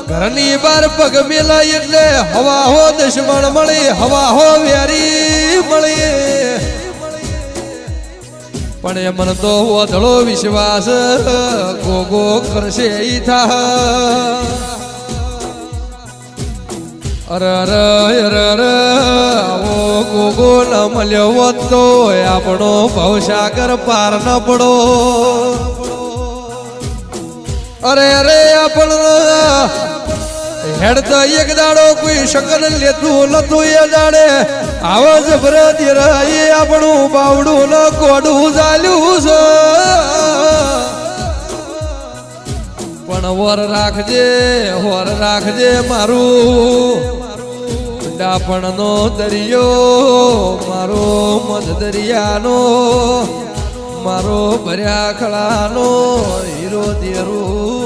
ઘરની બાર પગ મેલા એટલે હવા હો દુશ્મન મળી હવા હો વેરી મળી પણ એ મન તો વધળો વિશ્વાસ ગોગો કરશે ઈ થા અરે આવો ગોગો ન મળ્યો હોત તો આપણો ભવસાગર પાર ન પડો અરે આપણને હેડ તો એક દાડો કોઈ શકન લેતું નતું એ દાડે આવાજ ભરતી રહી આપણું બાવડું ન કોડું ચાલ્યું છે પણ વર રાખજે મારું ડાપણ નો દરિયો મારો મધ દરિયાનો મારો ભર્યા ખળાનો હીરો દેરું